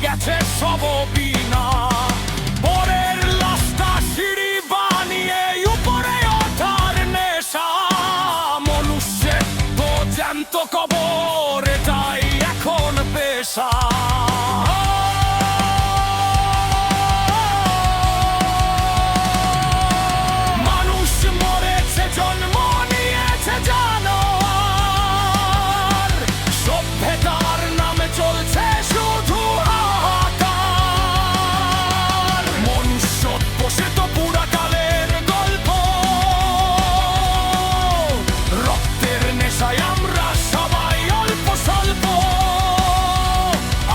গেছে সব বিনা। পরের লাশটা সিঁড়ি বানিয়ে উপরে ওঠার নেশা। মনুষ্যের তো জ্যান্ত কবর, এটাই এখন পেশা। মানুষ মরেছে, জন্ম নিয়েছে জানোয়ার। সভ্যতার নামে চলছে শুধু হাহাকার। মনুষ্যত্ব সে তো পুরাকালের গল্প। রক্তের নেশায় আমরা সবাই অল্প স্বল্প।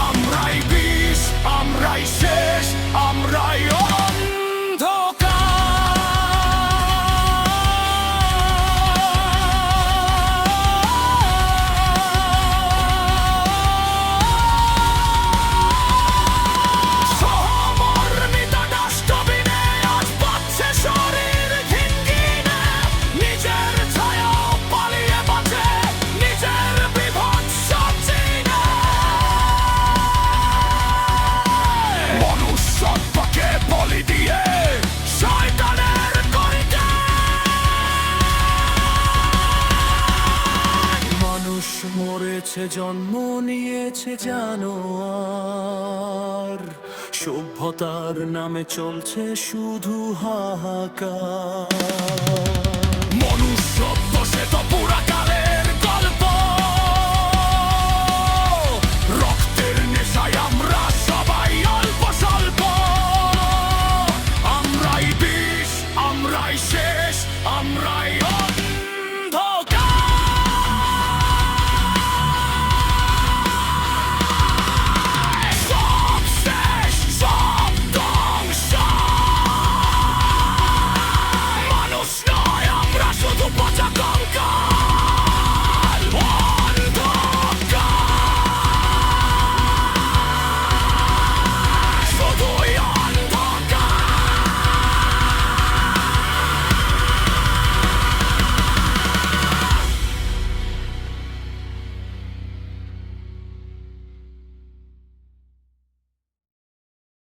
আমরাই বিষ, আমরাই শেষ, আমরাই মরেছে, জন্ম নিয়েছে জানোয়ার। সভ্যতার নামে চলছে শুধু হাহাকার। মনুষ্যত্ব সে তো পুরাকালের গল্প। রক্তের নেশায় আমরা সবাই অল্প স্বল্প। আমরাই বিষ, আমরাই শেষ, আমরাই